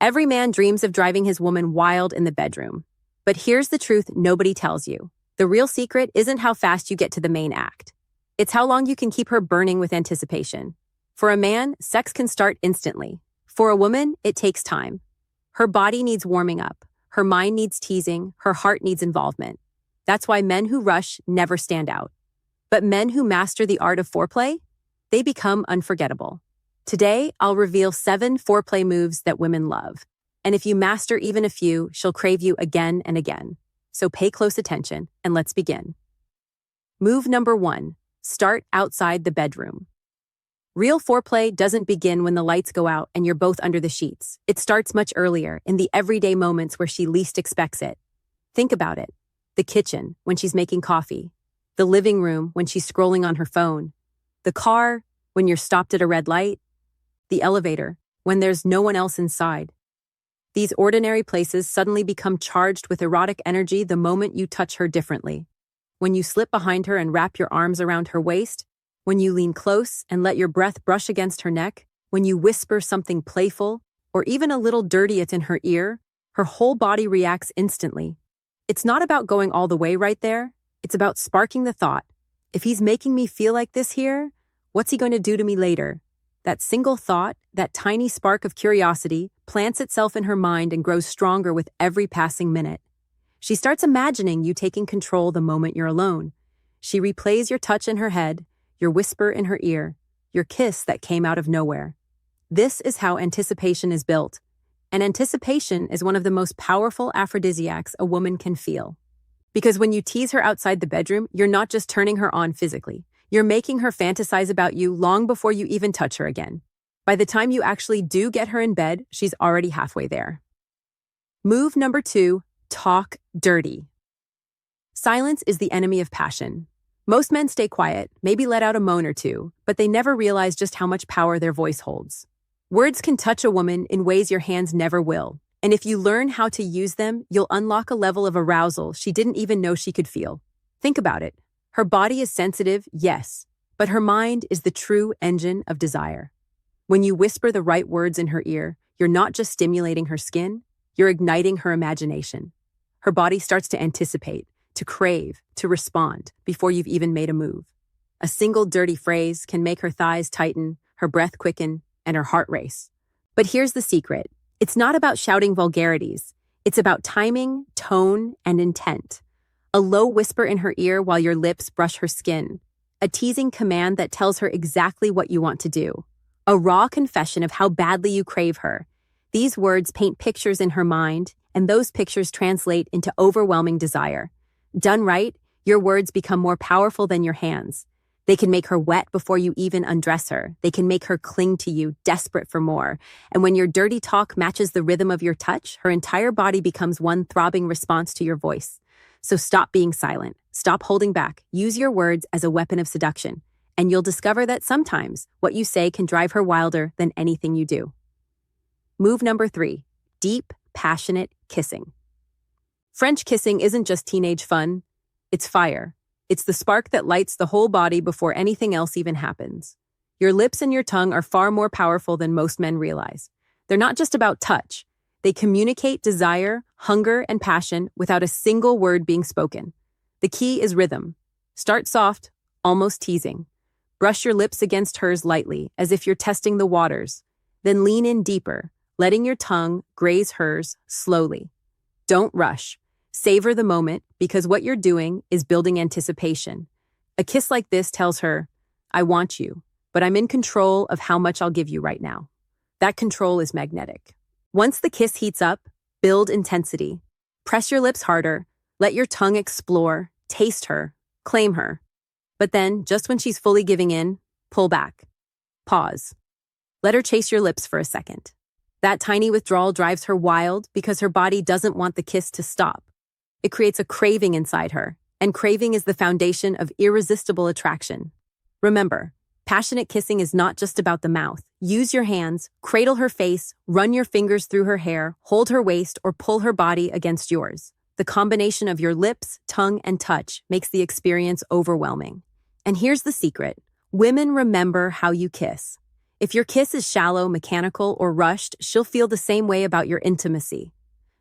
Every man dreams of driving his woman wild in the bedroom. But here's the truth nobody tells you. The real secret isn't how fast you get to the main act. It's how long you can keep her burning with anticipation. For a man, sex can start instantly. For a woman, it takes time. Her body needs warming up. Her mind needs teasing. Her heart needs involvement. That's why men who rush never stand out. But men who master the art of foreplay, they become unforgettable. Today, I'll reveal 7 foreplay moves that women love. And if you master even a few, she'll crave you again and again. So pay close attention and let's begin. Move number 1, start outside the bedroom. Real foreplay doesn't begin when the lights go out and you're both under the sheets. It starts much earlier, in the everyday moments where she least expects it. Think about it. The kitchen, when she's making coffee. The living room, when she's scrolling on her phone. The car, when you're stopped at a red light. The elevator, when there's no one else inside. These ordinary places suddenly become charged with erotic energy the moment you touch her differently. When you slip behind her and wrap your arms around her waist, when you lean close and let your breath brush against her neck, when you whisper something playful, or even a little dirty in her ear, her whole body reacts instantly. It's not about going all the way right there. It's about sparking the thought. If he's making me feel like this here, what's he going to do to me later? That single thought, that tiny spark of curiosity, plants itself in her mind and grows stronger with every passing minute. She starts imagining you taking control the moment you're alone. She replays your touch in her head, your whisper in her ear, your kiss that came out of nowhere. This is how anticipation is built. And anticipation is one of the most powerful aphrodisiacs a woman can feel. Because when you tease her outside the bedroom, you're not just turning her on physically. You're making her fantasize about you long before you even touch her again. By the time you actually do get her in bed, she's already halfway there. Move number 2, talk dirty. Silence is the enemy of passion. Most men stay quiet, maybe let out a moan or two, but they never realize just how much power their voice holds. Words can touch a woman in ways your hands never will, and if you learn how to use them, you'll unlock a level of arousal she didn't even know she could feel. Think about it. Her body is sensitive, yes, but her mind is the true engine of desire. When you whisper the right words in her ear, you're not just stimulating her skin, you're igniting her imagination. Her body starts to anticipate, to crave, to respond before you've even made a move. A single dirty phrase can make her thighs tighten, her breath quicken, and her heart race. But here's the secret. It's not about shouting vulgarities. It's about timing, tone, and intent. A low whisper in her ear while your lips brush her skin. A teasing command that tells her exactly what you want to do. A raw confession of how badly you crave her. These words paint pictures in her mind, and those pictures translate into overwhelming desire. Done right, your words become more powerful than your hands. They can make her wet before you even undress her. They can make her cling to you, desperate for more. And when your dirty talk matches the rhythm of your touch, her entire body becomes one throbbing response to your voice. So stop being silent. Stop holding back. Use your words as a weapon of seduction. And you'll discover that sometimes what you say can drive her wilder than anything you do. Move number 3, deep, passionate kissing. French kissing isn't just teenage fun. It's fire. It's the spark that lights the whole body before anything else even happens. Your lips and your tongue are far more powerful than most men realize. They're not just about touch. They communicate desire, hunger, and passion without a single word being spoken. The key is rhythm. Start soft, almost teasing. Brush your lips against hers lightly, as if you're testing the waters. Then lean in deeper, letting your tongue graze hers slowly. Don't rush. Savor the moment, because what you're doing is building anticipation. A kiss like this tells her, I want you, but I'm in control of how much I'll give you right now. That control is magnetic. Once the kiss heats up, build intensity. Press your lips harder, let your tongue explore, taste her, claim her. But then, just when she's fully giving in, pull back. Pause. Let her chase your lips for a second. That tiny withdrawal drives her wild because her body doesn't want the kiss to stop. It creates a craving inside her, and craving is the foundation of irresistible attraction. Remember, passionate kissing is not just about the mouth. Use your hands, cradle her face, run your fingers through her hair, hold her waist, or pull her body against yours. The combination of your lips, tongue, and touch makes the experience overwhelming. And here's the secret. Women remember how you kiss. If your kiss is shallow, mechanical, or rushed, she'll feel the same way about your intimacy.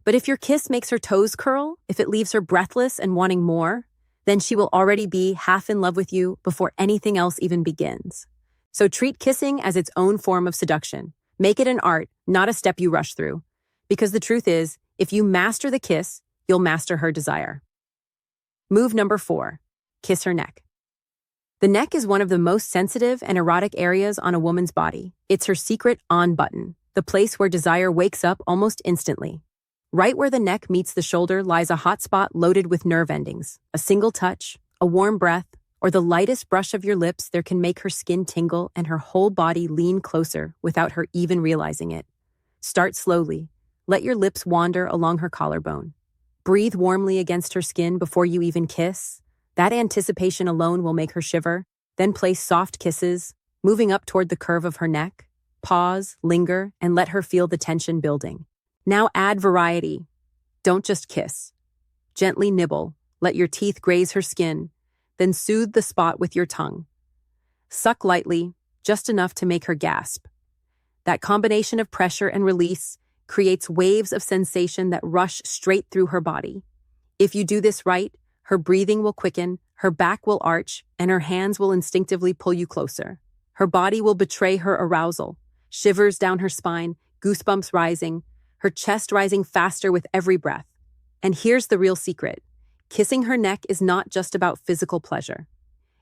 But if your kiss makes her toes curl, if it leaves her breathless and wanting more, then she will already be half in love with you before anything else even begins. So treat kissing as its own form of seduction. Make it an art, not a step you rush through. Because the truth is, if you master the kiss, you'll master her desire. Move number 4, kiss her neck. The neck is one of the most sensitive and erotic areas on a woman's body. It's her secret on button, the place where desire wakes up almost instantly. Right where the neck meets the shoulder lies a hot spot loaded with nerve endings. A single touch, a warm breath, or the lightest brush of your lips there can make her skin tingle and her whole body lean closer without her even realizing it. Start slowly. Let your lips wander along her collarbone. Breathe warmly against her skin before you even kiss. That anticipation alone will make her shiver. Then place soft kisses, moving up toward the curve of her neck. Pause, linger, and let her feel the tension building. Now add variety. Don't just kiss. Gently nibble, let your teeth graze her skin, then soothe the spot with your tongue. Suck lightly, just enough to make her gasp. That combination of pressure and release creates waves of sensation that rush straight through her body. If you do this right, her breathing will quicken, her back will arch, and her hands will instinctively pull you closer. Her body will betray her arousal. Shivers down her spine, goosebumps rising, her chest rising faster with every breath. And here's the real secret. Kissing her neck is not just about physical pleasure.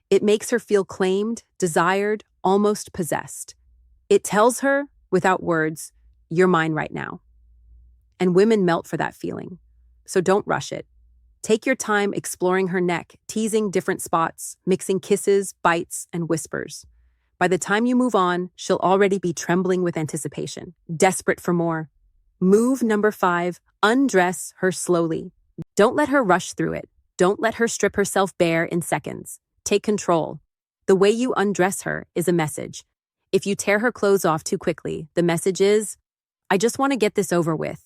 It makes her feel claimed, desired, almost possessed. It tells her, without words, you're mine right now. And women melt for that feeling. So don't rush it. Take your time exploring her neck, teasing different spots, mixing kisses, bites, and whispers. By the time you move on, she'll already be trembling with anticipation, desperate for more. Move number 5, undress her slowly. Don't let her rush through it. Don't let her strip herself bare in seconds. Take control. The way you undress her is a message. If you tear her clothes off too quickly, the message is, I just want to get this over with.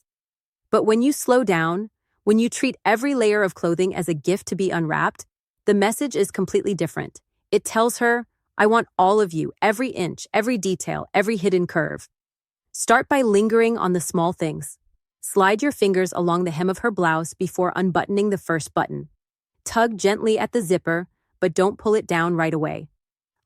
But when you slow down, when you treat every layer of clothing as a gift to be unwrapped, the message is completely different. It tells her, I want all of you, every inch, every detail, every hidden curve. Start by lingering on the small things. Slide your fingers along the hem of her blouse before unbuttoning the first button. Tug gently at the zipper, but don't pull it down right away.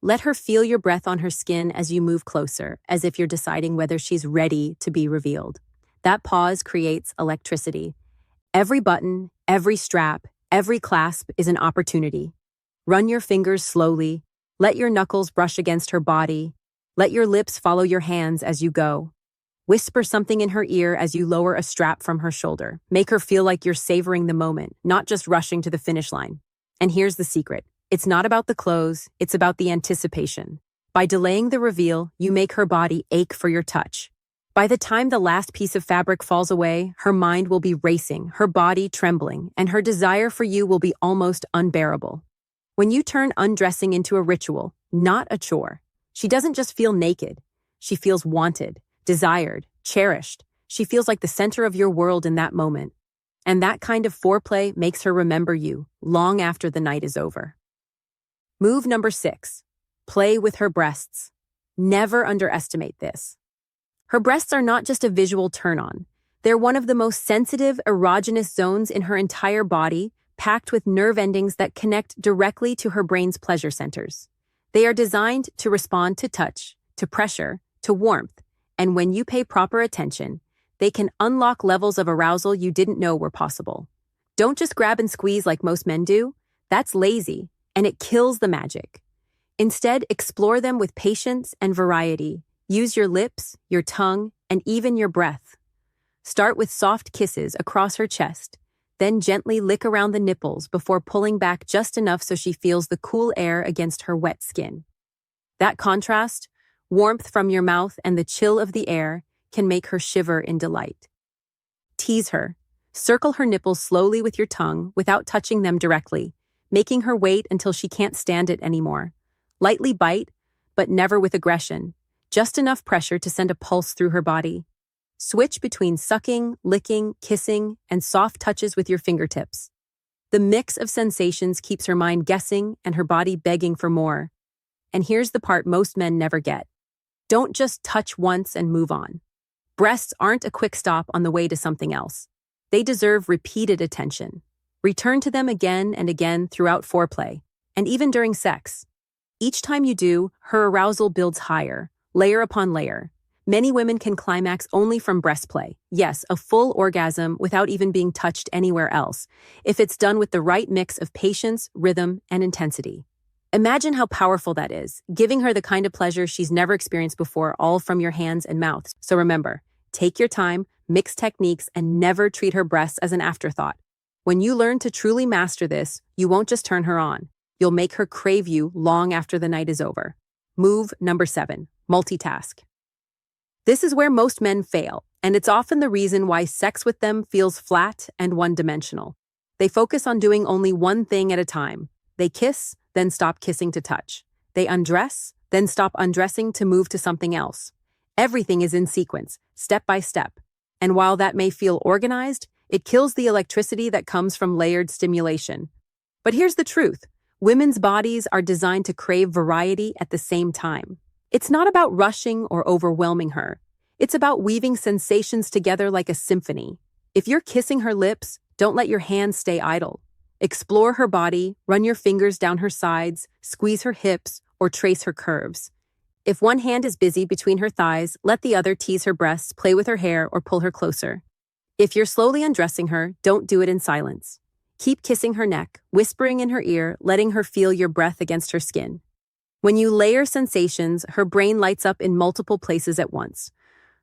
Let her feel your breath on her skin as you move closer, as if you're deciding whether she's ready to be revealed. That pause creates electricity. Every button, every strap, every clasp is an opportunity. Run your fingers slowly. Let your knuckles brush against her body. Let your lips follow your hands as you go. Whisper something in her ear as you lower a strap from her shoulder. Make her feel like you're savoring the moment, not just rushing to the finish line. And here's the secret. It's not about the clothes, it's about the anticipation. By delaying the reveal, you make her body ache for your touch. By the time the last piece of fabric falls away, her mind will be racing, her body trembling, and her desire for you will be almost unbearable. When you turn undressing into a ritual, not a chore, she doesn't just feel naked. She feels wanted, desired, cherished. She feels like the center of your world in that moment. And that kind of foreplay makes her remember you long after the night is over. Move number 6, play with her breasts. Never underestimate this. Her breasts are not just a visual turn-on. They're one of the most sensitive erogenous zones in her entire body, packed with nerve endings that connect directly to her brain's pleasure centers. They are designed to respond to touch, to pressure, to warmth, and when you pay proper attention, they can unlock levels of arousal you didn't know were possible. Don't just grab and squeeze like most men do. That's lazy, and it kills the magic. Instead, explore them with patience and variety. Use your lips, your tongue, and even your breath. Start with soft kisses across her chest, then gently lick around the nipples before pulling back just enough so she feels the cool air against her wet skin. That contrast, warmth from your mouth and the chill of the air, can make her shiver in delight. Tease her. Circle her nipples slowly with your tongue without touching them directly, making her wait until she can't stand it anymore. Lightly bite, but never with aggression. Just enough pressure to send a pulse through her body. Switch between sucking, licking, kissing, and soft touches with your fingertips. The mix of sensations keeps her mind guessing and her body begging for more. And here's the part most men never get. Don't just touch once and move on. Breasts aren't a quick stop on the way to something else. They deserve repeated attention. Return to them again and again throughout foreplay, and even during sex. Each time you do, her arousal builds higher, layer upon layer. Many women can climax only from breast play. Yes, a full orgasm without even being touched anywhere else, if it's done with the right mix of patience, rhythm, and intensity. Imagine how powerful that is, giving her the kind of pleasure she's never experienced before, all from your hands and mouth. So remember, take your time, mix techniques, and never treat her breasts as an afterthought. When you learn to truly master this, you won't just turn her on. You'll make her crave you long after the night is over. Move number 7, multitask. This is where most men fail, and it's often the reason why sex with them feels flat and one-dimensional. They focus on doing only one thing at a time. They kiss, then stop kissing to touch. They undress, then stop undressing to move to something else. Everything is in sequence, step by step. And while that may feel organized, it kills the electricity that comes from layered stimulation. But here's the truth. Women's bodies are designed to crave variety at the same time. It's not about rushing or overwhelming her. It's about weaving sensations together like a symphony. If you're kissing her lips, don't let your hands stay idle. Explore her body, run your fingers down her sides, squeeze her hips, or trace her curves. If one hand is busy between her thighs, let the other tease her breasts, play with her hair, or pull her closer. If you're slowly undressing her, don't do it in silence. Keep kissing her neck, whispering in her ear, letting her feel your breath against her skin. When you layer sensations, her brain lights up in multiple places at once.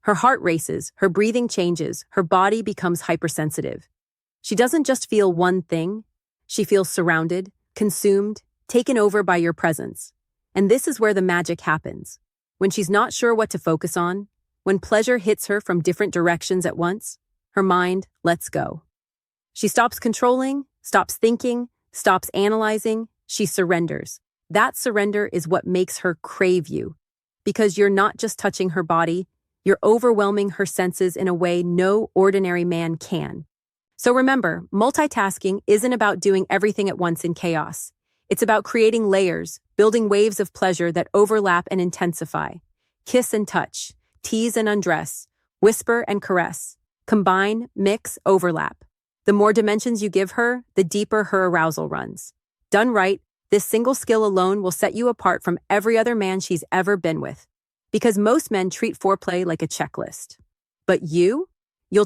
Her heart races, her breathing changes, her body becomes hypersensitive. She doesn't just feel one thing. She feels surrounded, consumed, taken over by your presence. And this is where the magic happens. When she's not sure what to focus on, when pleasure hits her from different directions at once, her mind lets go. She stops controlling, stops thinking, stops analyzing, she surrenders. That surrender is what makes her crave you. Because you're not just touching her body, you're overwhelming her senses in a way no ordinary man can. So remember, multitasking isn't about doing everything at once in chaos. It's about creating layers, building waves of pleasure that overlap and intensify. Kiss and touch, tease and undress, whisper and caress. Combine, mix, overlap. The more dimensions you give her, the deeper her arousal runs. Done right, this single skill alone will set you apart from every other man she's ever been with. Because most men treat foreplay like a checklist. But you'll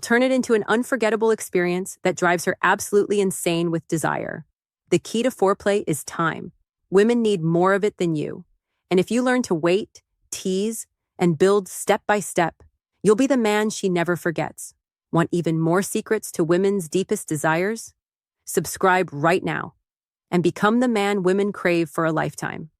turn it into an unforgettable experience that drives her absolutely insane with desire. The key to foreplay is time. Women need more of it than you. And if you learn to wait, tease, and build step by step, you'll be the man she never forgets. Want even more secrets to women's deepest desires? Subscribe right now and become the man women crave for a lifetime.